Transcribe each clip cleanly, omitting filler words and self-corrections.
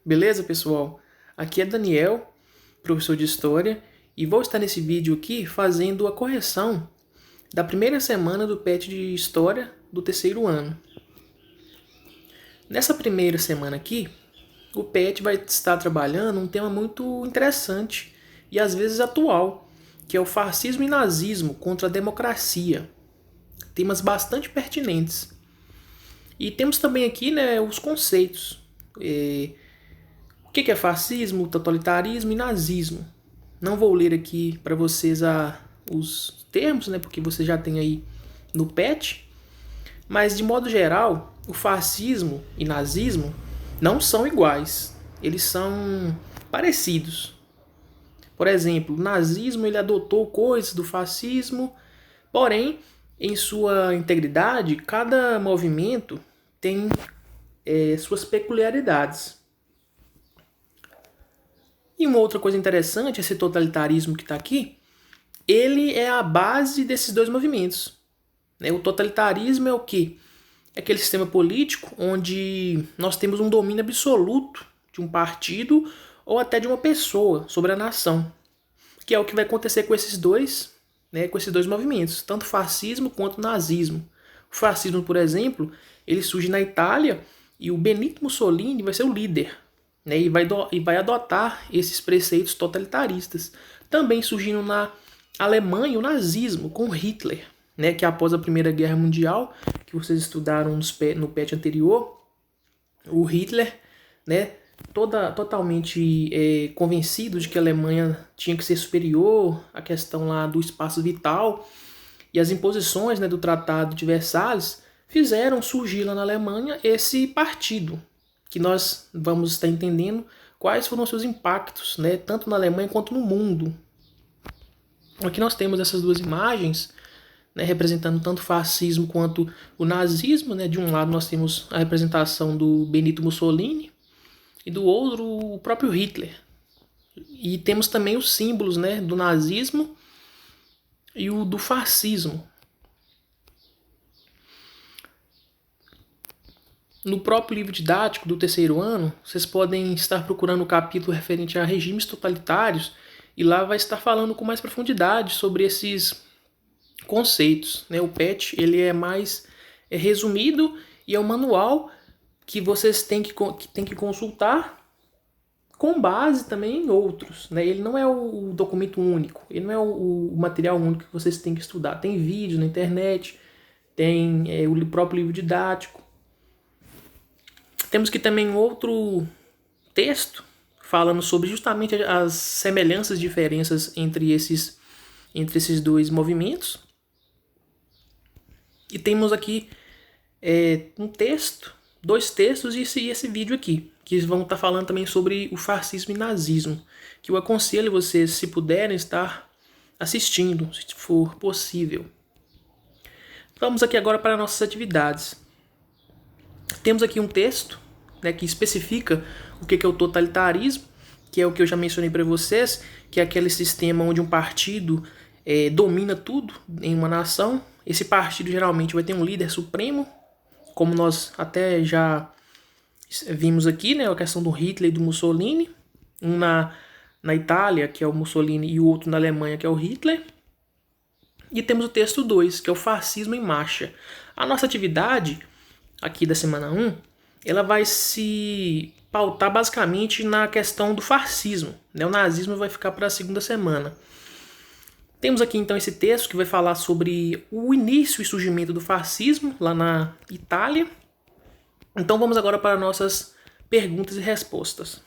Beleza, pessoal? Aqui é Daniel, professor de História, e vou estar nesse vídeo aqui fazendo a correção da primeira semana do PET de História do terceiro ano. Nessa primeira semana aqui, o PET vai estar trabalhando um tema muito interessante e às vezes atual, que é o fascismo e nazismo contra a democracia. Temas bastante pertinentes. E temos também aqui, os conceitos. O que é fascismo, totalitarismo e nazismo? Não vou ler aqui para vocês os termos, porque você já tem aí no PET, mas de modo geral, o fascismo e nazismo não são iguais, eles são parecidos. Por exemplo, o nazismo ele adotou coisas do fascismo, porém, em sua integridade, cada movimento tem suas peculiaridades. E uma outra coisa interessante, esse totalitarismo que está aqui, ele é a base desses dois movimentos. O totalitarismo é o quê? É aquele sistema político onde nós temos um domínio absoluto de um partido ou até de uma pessoa sobre a nação, que é o que vai acontecer com esses dois movimentos, tanto fascismo quanto nazismo. O fascismo, por exemplo, ele surge na Itália e o Benito Mussolini vai ser o líder, e vai adotar esses preceitos totalitaristas. Também surgindo na Alemanha o nazismo com Hitler, que após a Primeira Guerra Mundial, que vocês estudaram no PET anterior, o Hitler, totalmente convencido de que a Alemanha tinha que ser superior à questão lá do espaço vital, e as imposições do Tratado de Versalhes fizeram surgir lá na Alemanha esse partido, que nós vamos estar entendendo quais foram os seus impactos, tanto na Alemanha quanto no mundo. Aqui nós temos essas duas imagens, representando tanto o fascismo quanto o nazismo. De um lado nós temos a representação do Benito Mussolini e do outro o próprio Hitler. E temos também os símbolos do nazismo e o do fascismo. No próprio livro didático do terceiro ano, vocês podem estar procurando o capítulo referente a regimes totalitários e lá vai estar falando com mais profundidade sobre esses conceitos. O PET ele é mais resumido e é um manual que vocês têm que consultar com base também em outros. Ele não é o documento único, ele não é o material único que vocês têm que estudar. Tem vídeos na internet, tem o próprio livro didático. Temos aqui também outro texto falando sobre justamente as semelhanças e diferenças entre esses dois movimentos. E temos aqui dois textos e esse vídeo aqui, que vão estar falando também sobre o fascismo e nazismo, que eu aconselho vocês, se puderem, estar assistindo, se for possível. Vamos aqui agora para nossas atividades. Temos aqui um texto que especifica o que é o totalitarismo, que é o que eu já mencionei para vocês, que é aquele sistema onde um partido domina tudo em uma nação. Esse partido geralmente vai ter um líder supremo, como nós até já vimos aqui, a questão do Hitler e do Mussolini. Um na Itália, que é o Mussolini, e o outro na Alemanha, que é o Hitler. E temos o texto 2, que é o fascismo em marcha. A nossa atividade aqui da semana 1, ela vai se pautar basicamente na questão do fascismo. O nazismo vai ficar para a segunda semana. Temos aqui então esse texto que vai falar sobre o início e surgimento do fascismo lá na Itália. Então vamos agora para nossas perguntas e respostas.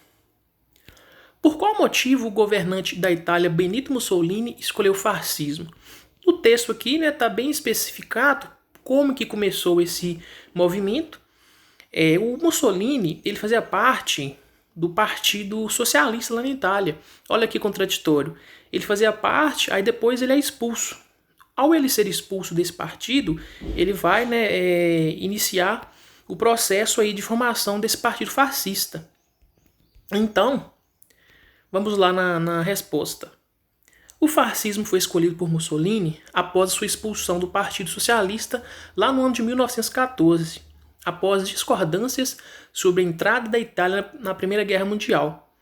Por qual motivo o governante da Itália, Benito Mussolini, escolheu o fascismo? O texto aqui está bem especificado como que começou esse movimento. O Mussolini ele fazia parte do Partido Socialista lá na Itália. Olha que contraditório. Ele fazia parte, aí depois ele é expulso. Ao ele ser expulso desse partido, ele vai iniciar o processo aí de formação desse partido fascista. Então, vamos lá na resposta. O fascismo foi escolhido por Mussolini após a sua expulsão do Partido Socialista lá no ano de 1914. após discordâncias sobre a entrada da Itália na Primeira Guerra Mundial.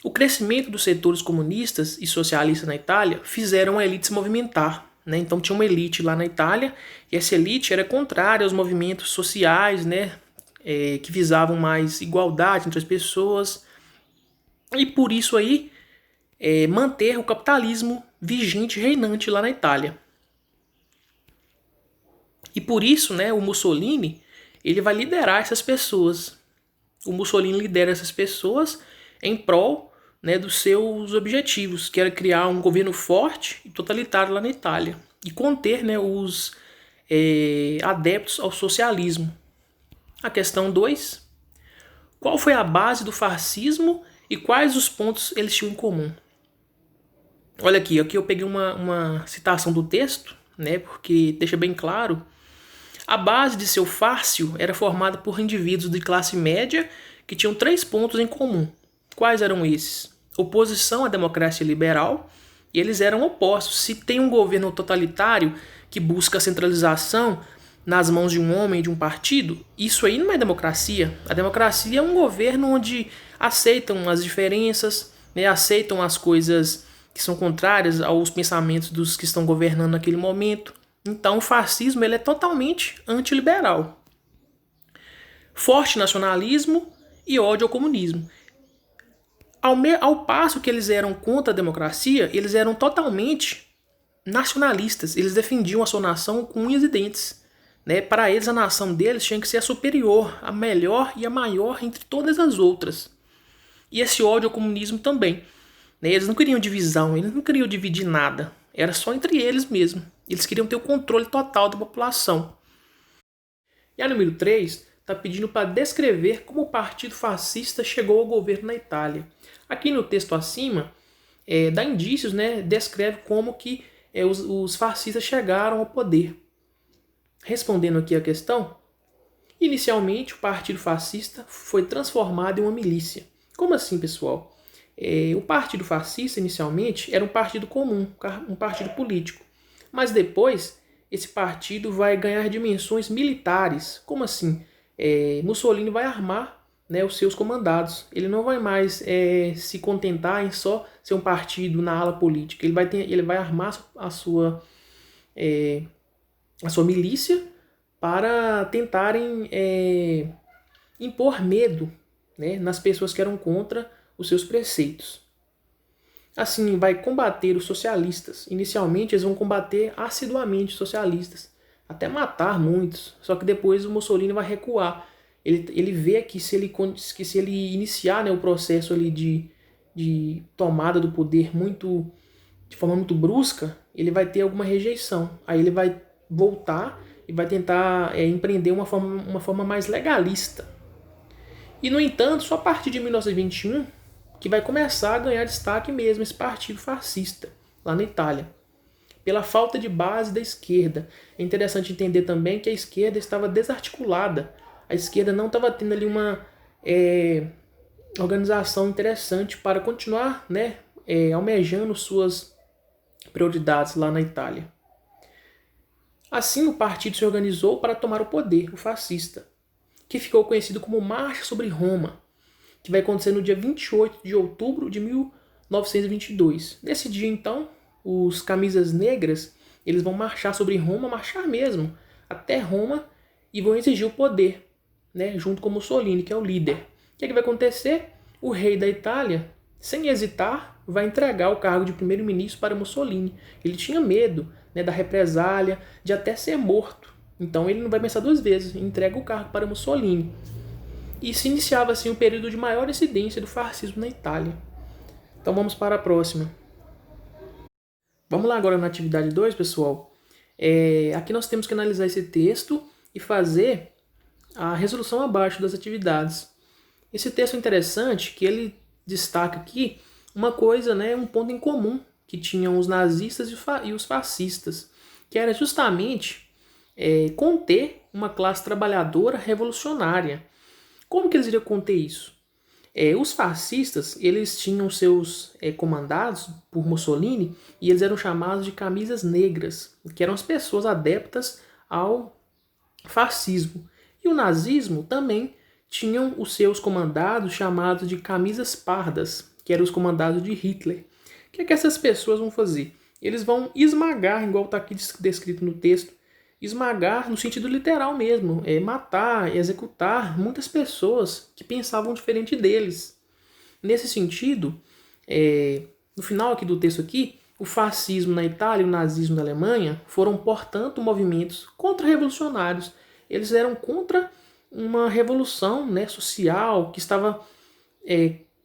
O crescimento dos setores comunistas e socialistas na Itália fizeram a elite se movimentar, né? Então tinha uma elite lá na Itália, e essa elite era contrária aos movimentos sociais, né? Que visavam mais igualdade entre as pessoas, e por isso aí manter o capitalismo vigente e reinante lá na Itália. E por isso, né, o Mussolini ele vai liderar essas pessoas. O Mussolini lidera essas pessoas em prol, né, dos seus objetivos, que era criar um governo forte e totalitário lá na Itália e conter, né, os adeptos ao socialismo. A questão 2. Qual foi a base do fascismo e quais os pontos eles tinham em comum? Olha aqui eu peguei uma citação do texto, né, porque deixa bem claro. A base de seu fárcio era formada por indivíduos de classe média que tinham 3 pontos em comum. Quais eram esses? Oposição à democracia liberal, e eles eram opostos. Se tem um governo totalitário que busca a centralização nas mãos de um homem e de um partido, isso aí não é democracia. A democracia é um governo onde aceitam as diferenças, né, aceitam as coisas que são contrárias aos pensamentos dos que estão governando naquele momento. Então o fascismo ele é totalmente antiliberal. Forte nacionalismo e ódio ao comunismo. Ao passo que eles eram contra a democracia, eles eram totalmente nacionalistas. Eles defendiam a sua nação com unhas e dentes. Né? Para eles, a nação deles tinha que ser a superior, a melhor e a maior entre todas as outras. E esse ódio ao comunismo também. Né? Eles não queriam divisão, eles não queriam dividir nada. Era só entre eles mesmo. Eles queriam ter o controle total da população. E a número 3 está pedindo para descrever como o Partido Fascista chegou ao governo na Itália. Aqui no texto acima, dá indícios, né, descreve como que os fascistas chegaram ao poder. Respondendo aqui a questão, inicialmente o Partido Fascista foi transformado em uma milícia. Como assim, pessoal? O Partido Fascista, inicialmente, era um partido comum, um partido político. Mas depois, esse partido vai ganhar dimensões militares. Como assim? Mussolini vai armar, né, os seus comandados. Ele não vai mais se contentar em só ser um partido na ala política. Ele vai armar a sua milícia para tentarem impor medo, né, nas pessoas que eram contra os seus preceitos. Assim, vai combater os socialistas. Inicialmente, eles vão combater assiduamente os socialistas, até matar muitos. Só que depois o Mussolini vai recuar. Ele vê que se ele iniciar, né, o processo ali de tomada do poder de forma muito brusca, ele vai ter alguma rejeição. Aí ele vai voltar e vai tentar empreender uma forma mais legalista. E, no entanto, só a partir de 1921 que vai começar a ganhar destaque mesmo esse partido fascista, lá na Itália, pela falta de base da esquerda. É interessante entender também que a esquerda estava desarticulada. A esquerda não estava tendo ali uma organização interessante para continuar, né, almejando suas prioridades lá na Itália. Assim, o partido se organizou para tomar o poder, o fascista, que ficou conhecido como Marcha sobre Roma, que vai acontecer no dia 28 de outubro de 1922. Nesse dia, então, os camisas negras eles vão marchar sobre Roma, marchar mesmo, até Roma, e vão exigir o poder, né, junto com Mussolini, que é o líder. O que vai acontecer? O rei da Itália, sem hesitar, vai entregar o cargo de primeiro-ministro para Mussolini. Ele tinha medo, né, da represália, de até ser morto. Então ele não vai pensar 2 vezes, entrega o cargo para Mussolini. E se iniciava assim um período de maior incidência do fascismo na Itália. Então vamos para a próxima. Vamos lá agora na atividade 2, pessoal. Aqui nós temos que analisar esse texto e fazer a resolução abaixo das atividades. Esse texto é interessante que ele destaca aqui uma coisa, né, um ponto em comum que tinham os nazistas e os fascistas, que era justamente conter uma classe trabalhadora revolucionária. Como que eles iriam conter isso? Os fascistas eles tinham seus comandados por Mussolini e eles eram chamados de camisas negras, que eram as pessoas adeptas ao fascismo. E o nazismo também tinham os seus comandados chamados de camisas pardas, que eram os comandados de Hitler. O que é que essas pessoas vão fazer? Eles vão esmagar, igual está aqui descrito no texto, esmagar no sentido literal mesmo, matar, executar muitas pessoas que pensavam diferente deles. Nesse sentido, no final aqui do texto aqui, o fascismo na Itália e o nazismo na Alemanha foram, portanto, movimentos contra-revolucionários. Eles eram contra uma revolução, né, social que estava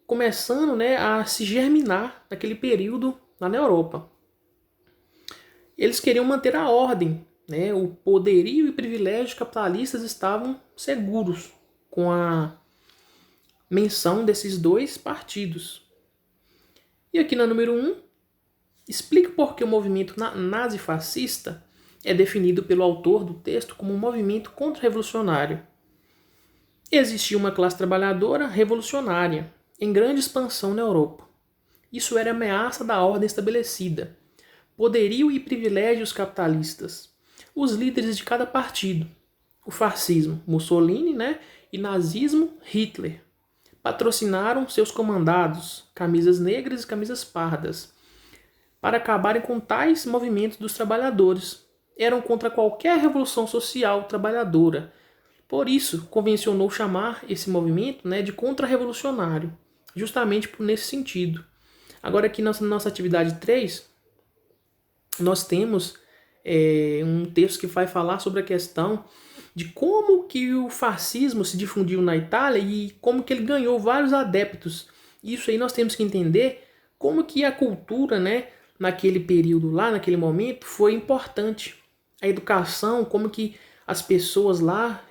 começando, né, a se germinar naquele período lá na Europa. Eles queriam manter a ordem, né, o poderio e privilégios capitalistas estavam seguros com a menção desses dois partidos. E aqui na número 1, explica por que o movimento nazifascista é definido pelo autor do texto como um movimento contra-revolucionário. Existia uma classe trabalhadora revolucionária, em grande expansão na Europa. Isso era ameaça da ordem estabelecida, poderio e privilégios capitalistas. Os líderes de cada partido, o fascismo, Mussolini, né, e nazismo, Hitler, patrocinaram seus comandados, camisas negras e camisas pardas, para acabarem com tais movimentos dos trabalhadores. Eram contra qualquer revolução social trabalhadora. Por isso, convencionou chamar esse movimento, né, de contra-revolucionário, justamente nesse sentido. Agora aqui na nossa atividade 3, nós temos um texto que vai falar sobre a questão de como que o fascismo se difundiu na Itália e como que ele ganhou vários adeptos. Isso aí nós temos que entender como que a cultura, né, naquele período lá, naquele momento, foi importante. A educação, como que as pessoas lá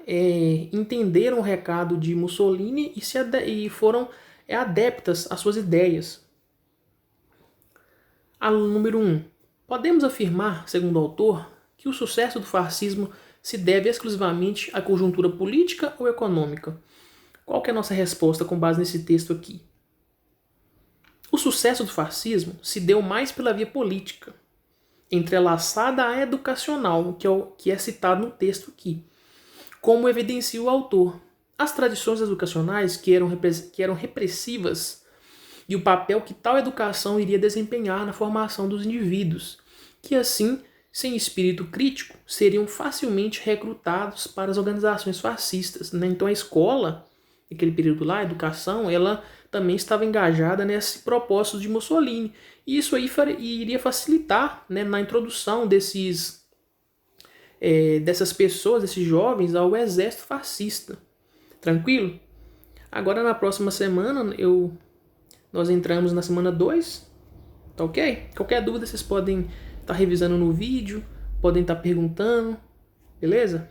entenderam o recado de Mussolini e foram adeptas às suas ideias. Aluno número 1. Podemos afirmar, segundo o autor, que o sucesso do fascismo se deve exclusivamente à conjuntura política ou econômica? Qual que é a nossa resposta com base nesse texto aqui? O sucesso do fascismo se deu mais pela via política, entrelaçada à educacional, que é citado no texto aqui. Como evidencia o autor, as tradições educacionais que eram repressivas e o papel que tal educação iria desempenhar na formação dos indivíduos, que assim, sem espírito crítico, seriam facilmente recrutados para as organizações fascistas. Né? Então a escola, naquele período lá, a educação, ela também estava engajada nesse propósito de Mussolini. E isso aí iria facilitar, né, na introdução dessas pessoas, desses jovens, ao exército fascista. Tranquilo? Agora na próxima semana, nós entramos na semana 2, tá ok? Qualquer dúvida vocês podem estar revisando no vídeo, podem estar perguntando, beleza?